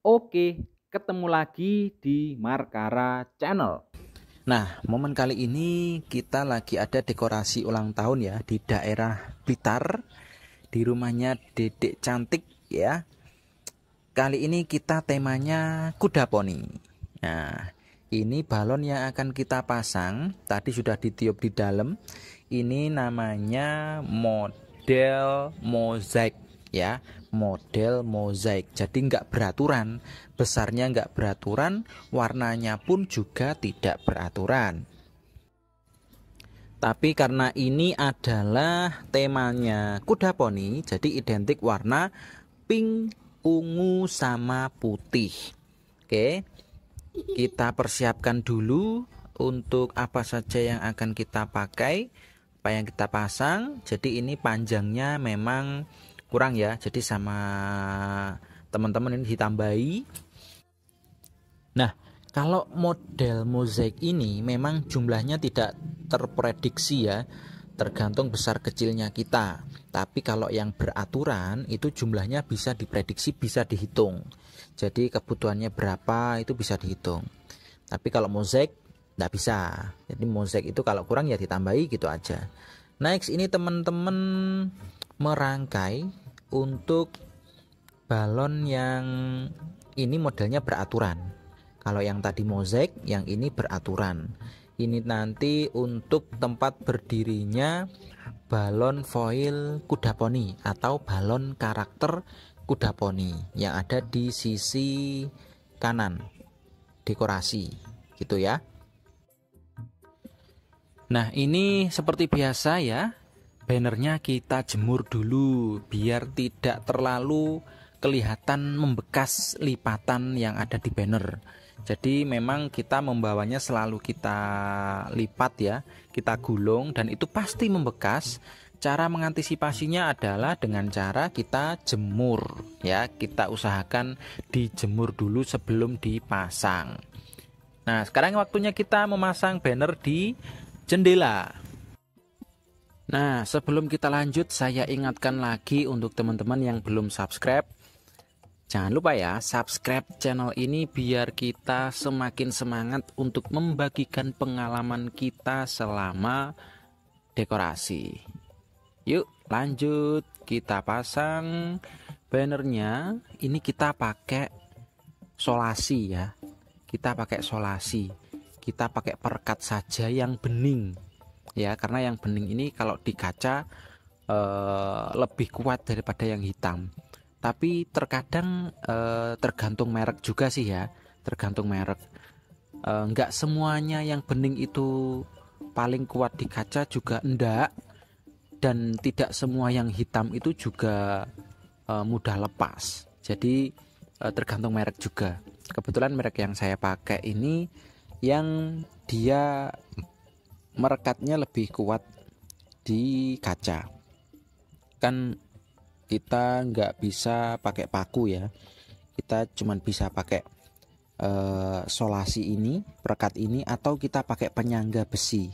Oke, ketemu lagi di Markara Channel. Nah, momen kali ini kita lagi ada dekorasi ulang tahun ya di daerah Blitar, di rumahnya Dedek Cantik ya. Kali ini kita temanya kuda poni. Nah, ini balon yang akan kita pasang tadi sudah ditiup di dalam. Ini namanya model mozaik ya, model mozaik. Jadi nggak beraturan, besarnya nggak beraturan, warnanya pun juga tidak beraturan. Tapi karena ini adalah temanya kuda poni, jadi identik warna pink, ungu, sama putih. Oke, kita persiapkan dulu untuk apa saja yang akan kita pakai, apa yang kita pasang. Jadi ini panjangnya memang kurang ya, jadi sama teman-teman ini ditambahi. Nah, kalau model mozaik ini memang jumlahnya tidak terprediksi ya, tergantung besar kecilnya kita. Tapi kalau yang beraturan itu jumlahnya bisa diprediksi, bisa dihitung. Jadi kebutuhannya berapa itu bisa dihitung. Tapi kalau mozaik nggak bisa. Jadi mozaik itu kalau kurang ya ditambahi gitu aja. Next, ini teman-teman merangkai untuk balon yang ini modelnya beraturan. Kalau yang tadi mozaik, yang ini beraturan. Ini nanti untuk tempat berdirinya balon foil kuda poni atau balon karakter kuda poni yang ada di sisi kanan dekorasi gitu ya. Nah, ini seperti biasa ya, bannernya kita jemur dulu biar tidak terlalu kelihatan membekas lipatan yang ada di banner. Jadi memang kita membawanya selalu kita lipat ya, kita gulung, dan itu pasti membekas. Cara mengantisipasinya adalah dengan cara kita jemur ya, kita usahakan dijemur dulu sebelum dipasang. Nah, sekarang waktunya kita memasang banner di jendela. Nah, sebelum kita lanjut, saya ingatkan lagi untuk teman-teman yang belum subscribe, jangan lupa ya, subscribe channel ini biar kita semakin semangat untuk membagikan pengalaman kita selama dekorasi. Yuk lanjut, kita pasang bannernya. Ini kita pakai solasi ya, kita pakai solasi, kita pakai perekat saja yang bening ya, karena yang bening ini kalau di kaca lebih kuat daripada yang hitam. Tapi terkadang tergantung merek juga sih ya, tergantung merek. Enggak semuanya yang bening itu paling kuat di kaca juga enggak, dan tidak semua yang hitam itu juga mudah lepas. Jadi tergantung merek juga. Kebetulan merek yang saya pakai ini yang dia merekatnya lebih kuat di kaca. Kan kita nggak bisa pakai paku ya, kita cuma bisa pakai solasi ini, perekat ini, atau kita pakai penyangga besi.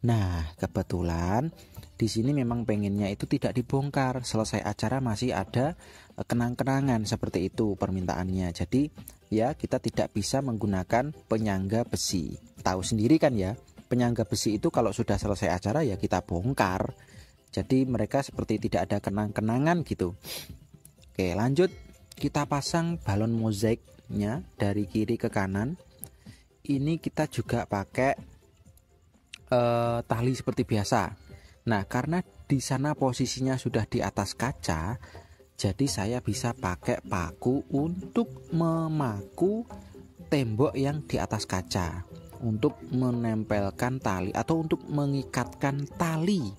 Nah, kebetulan di sini memang pengennya itu tidak dibongkar, selesai acara masih ada kenang-kenangan, seperti itu permintaannya. Jadi ya, kita tidak bisa menggunakan penyangga besi. Tahu sendiri kan ya, penyangga besi itu kalau sudah selesai acara ya kita bongkar. Jadi mereka seperti tidak ada kenang-kenangan gitu. Oke, lanjut, kita pasang balon mozaiknya dari kiri ke kanan. Ini kita juga pakai tali seperti biasa. Nah, karena di sana posisinya sudah di atas kaca, jadi saya bisa pakai paku untuk memaku tembok yang di atas kaca, untuk menempelkan tali atau untuk mengikatkan tali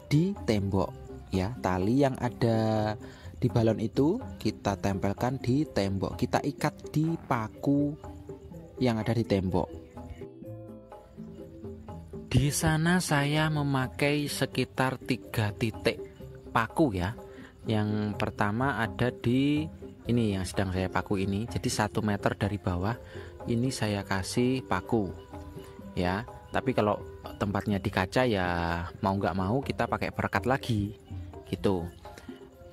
di tembok ya. Tali yang ada di balon itu kita tempelkan di tembok, kita ikat di paku yang ada di tembok. Di sana saya memakai sekitar 3 titik paku ya. Yang pertama ada di ini yang sedang saya paku ini. Jadi 1 meter dari bawah ini saya kasih paku ya. Tapi kalau tempatnya di kaca ya mau nggak mau kita pakai perekat lagi gitu.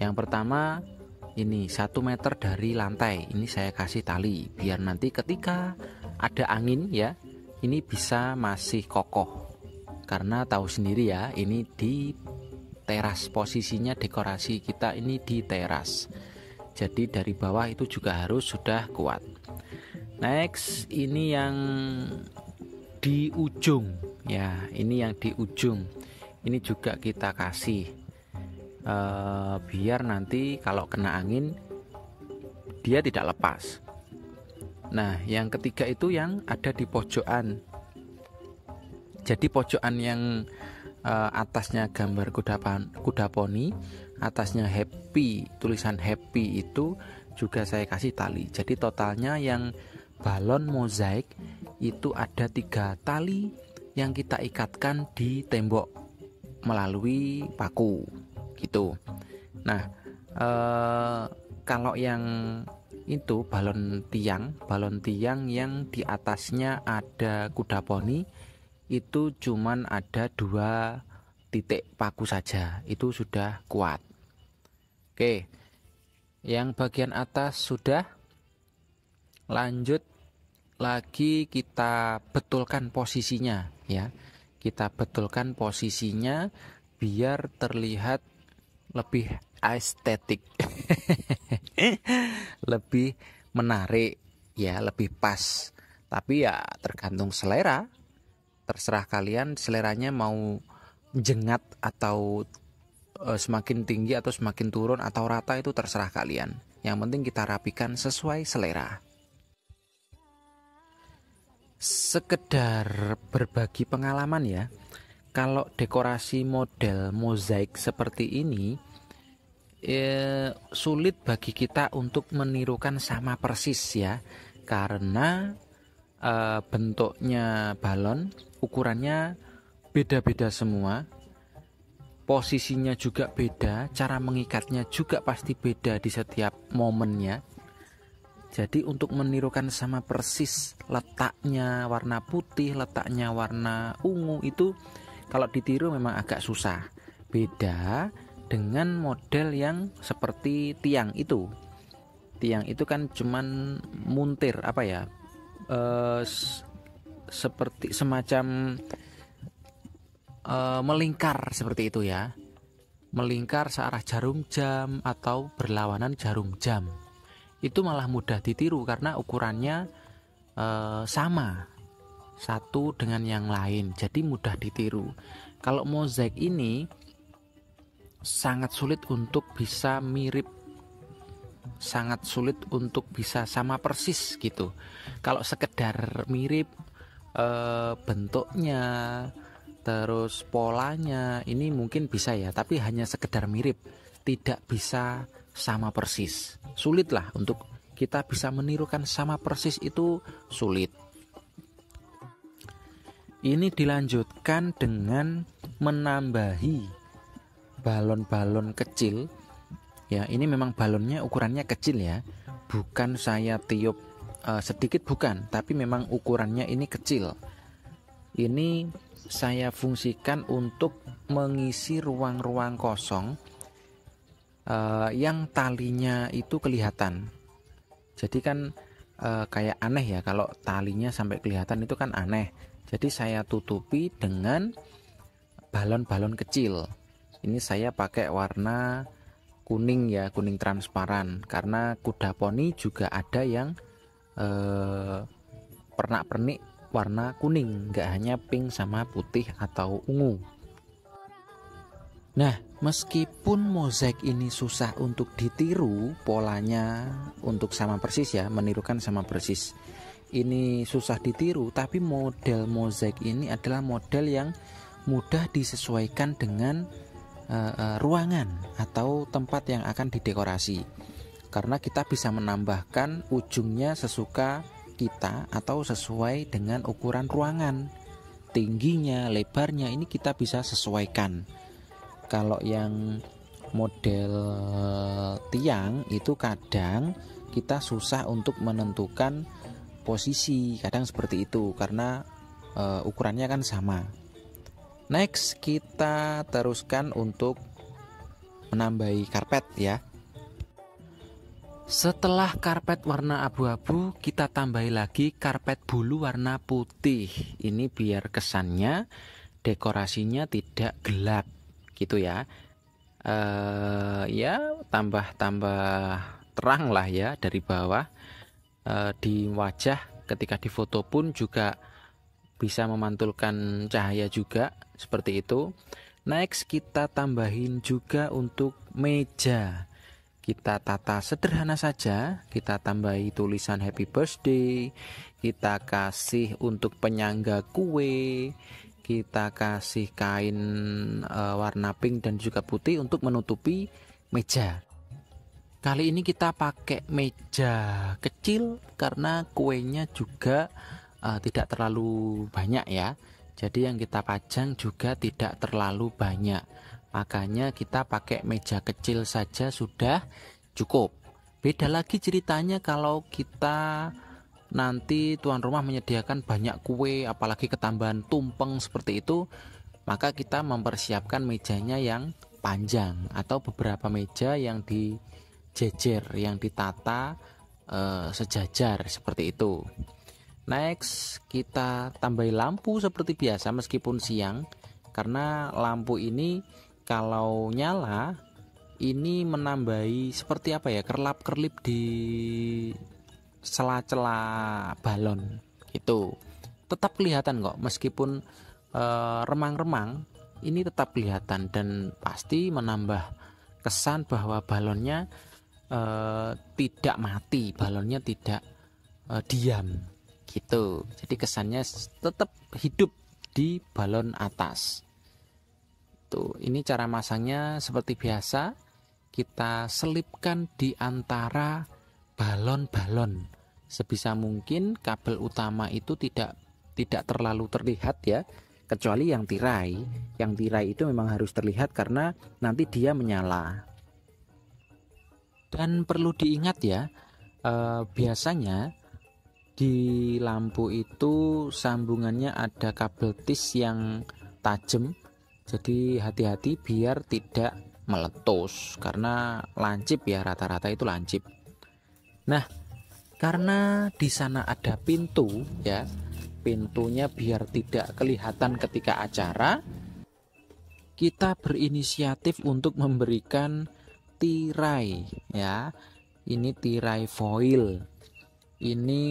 Yang pertama ini 1 meter dari lantai. Ini saya kasih tali biar nanti ketika ada angin ya, ini bisa masih kokoh. Karena tahu sendiri ya, ini di teras, posisinya dekorasi kita ini di teras. Jadi dari bawah itu juga harus sudah kuat. Next, ini yang di ujung ya, ini yang di ujung. Ini juga kita kasih biar nanti kalau kena angin dia tidak lepas. Nah, yang ketiga itu yang ada di pojokan. Jadi pojokan yang atasnya gambar kuda poni, atasnya happy, tulisan happy itu juga saya kasih tali. Jadi totalnya yang balon mozaik itu ada 3 tali yang kita ikatkan di tembok melalui paku gitu. Nah, kalau yang itu balon tiang yang di atasnya ada kuda poni itu cuman ada 2 titik paku saja, itu sudah kuat. Oke, yang bagian atas sudah. Lanjut lagi kita betulkan posisinya ya, kita betulkan posisinya biar terlihat lebih estetik lebih menarik ya, lebih pas. Tapi ya tergantung selera, terserah kalian seleranya mau jengat atau semakin tinggi atau semakin turun atau rata, itu terserah kalian. Yang penting kita rapikan sesuai selera. Sekedar berbagi pengalaman ya, kalau dekorasi model mozaik seperti ini sulit bagi kita untuk menirukan sama persis ya, karena bentuknya balon, ukurannya beda-beda semua, posisinya juga beda, cara mengikatnya juga pasti beda di setiap momennya. Jadi untuk menirukan sama persis letaknya warna putih, letaknya warna ungu, itu kalau ditiru memang agak susah. Beda dengan model yang seperti tiang itu. Tiang itu kan cuman muntir apa ya, seperti semacam melingkar seperti itu ya, melingkar searah jarum jam atau berlawanan jarum jam. Itu malah mudah ditiru karena ukurannya sama satu dengan yang lain, jadi mudah ditiru. Kalau mozaik ini sangat sulit untuk bisa mirip, sangat sulit untuk bisa sama persis gitu. Kalau sekedar mirip bentuknya, terus polanya, ini mungkin bisa ya, tapi hanya sekedar mirip, tidak bisa sama persis. Sulit lah untuk kita bisa menirukan sama persis, itu sulit. Ini dilanjutkan dengan menambahi balon-balon kecil ya. Ini memang balonnya ukurannya kecil ya, bukan saya tiup sedikit, bukan, tapi memang ukurannya ini kecil. Ini saya fungsikan untuk mengisi ruang-ruang kosong yang talinya itu kelihatan. Jadi kan kayak aneh ya kalau talinya sampai kelihatan, itu kan aneh. Jadi saya tutupi dengan balon-balon kecil. Ini saya pakai warna kuning ya, kuning transparan, karena kuda poni juga ada yang pernak-pernik warna kuning, nggak hanya pink sama putih atau ungu. Nah, meskipun mozaik ini susah untuk ditiru polanya untuk sama persis ya, menirukan sama persis, ini susah ditiru, tapi model mozaik ini adalah model yang mudah disesuaikan dengan ruangan atau tempat yang akan didekorasi, karena kita bisa menambahkan ujungnya sesuka kita atau sesuai dengan ukuran ruangan, tingginya, lebarnya, ini kita bisa sesuaikan. Kalau yang model tiang itu kadang kita susah untuk menentukan posisi, kadang seperti itu karena ukurannya kan sama. Next, kita teruskan untuk menambahi karpet ya. Setelah karpet warna abu-abu, kita tambahi lagi karpet bulu warna putih. Ini biar kesannya dekorasinya tidak gelap gitu ya. Ya tambah terang lah ya dari bawah. Di wajah ketika difoto pun juga bisa memantulkan cahaya juga seperti itu. Next kita tambahin juga untuk meja. Kita tata sederhana saja, kita tambahi tulisan happy birthday, kita kasih untuk penyangga kue, kita kasih kain warna pink dan juga putih untuk menutupi meja. Kali ini kita pakai meja kecil karena kuenya juga tidak terlalu banyak ya. Jadi yang kita pajang juga tidak terlalu banyak. Makanya kita pakai meja kecil saja sudah cukup. Beda lagi ceritanya kalau kita nanti tuan rumah menyediakan banyak kue, apalagi ketambahan tumpeng seperti itu, maka kita mempersiapkan mejanya yang panjang atau beberapa meja yang dijejer, yang ditata sejajar seperti itu. Next kita tambahi lampu seperti biasa meskipun siang, karena lampu ini kalau nyala ini menambahi seperti apa ya, kerlap-kerlip di sela-sela balon gitu. Tetap kelihatan kok meskipun remang-remang, ini tetap kelihatan dan pasti menambah kesan bahwa balonnya tidak mati, balonnya tidak diam gitu. Jadi kesannya tetap hidup di balon atas. Tuh, ini cara masangnya seperti biasa. Kita selipkan di antara balon-balon. Sebisa mungkin kabel utama itu tidak terlalu terlihat ya, kecuali yang tirai. Yang tirai itu memang harus terlihat karena nanti dia menyala. Dan perlu diingat ya, biasanya di lampu itu sambungannya ada kabel tis yang tajam. Jadi hati-hati biar tidak meletus karena lancip ya, rata-rata itu lancip. Nah, karena di sana ada pintu ya, pintunya biar tidak kelihatan ketika acara, kita berinisiatif untuk memberikan tirai ya. Ini tirai foil. Ini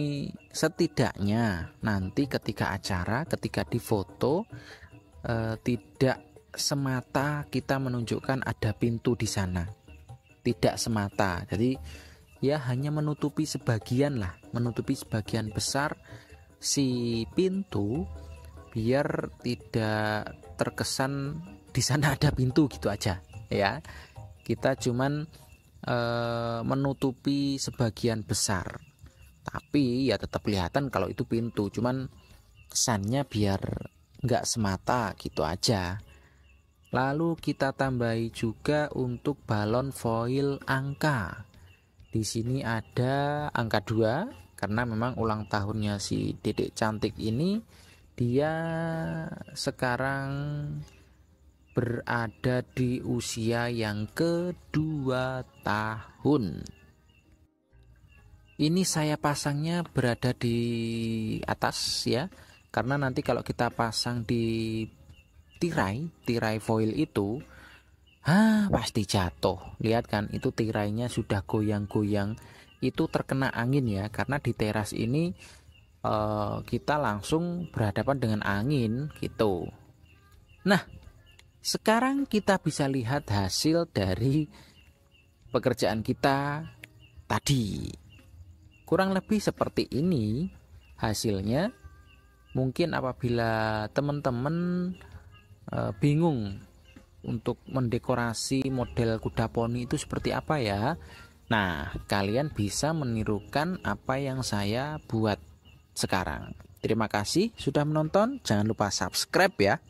setidaknya nanti ketika acara, ketika difoto, tidak semata kita menunjukkan ada pintu di sana, tidak semata. Jadi ya hanya menutupi sebagian lah, menutupi sebagian besar si pintu biar tidak terkesan di sana ada pintu gitu aja ya. Kita cuman menutupi sebagian besar, tapi ya tetap kelihatan kalau itu pintu, cuman kesannya biar nggak semata gitu aja. Lalu kita tambahi juga untuk balon foil angka. Di sini ada angka 2 karena memang ulang tahunnya si Dedek cantik ini, dia sekarang berada di usia yang ke-2 tahun. Ini saya pasangnya berada di atas ya, karena nanti kalau kita pasang di tirai foil itu pasti jatuh. Lihat kan, itu tirainya sudah goyang-goyang, itu terkena angin ya, karena di teras ini kita langsung berhadapan dengan angin gitu. Nah, sekarang kita bisa lihat hasil dari pekerjaan kita tadi. Kurang lebih seperti ini hasilnya. Mungkin apabila teman-teman bingung untuk mendekorasi model kuda poni itu seperti apa ya, nah kalian bisa menirukan apa yang saya buat sekarang. Terima kasih sudah menonton, jangan lupa subscribe ya.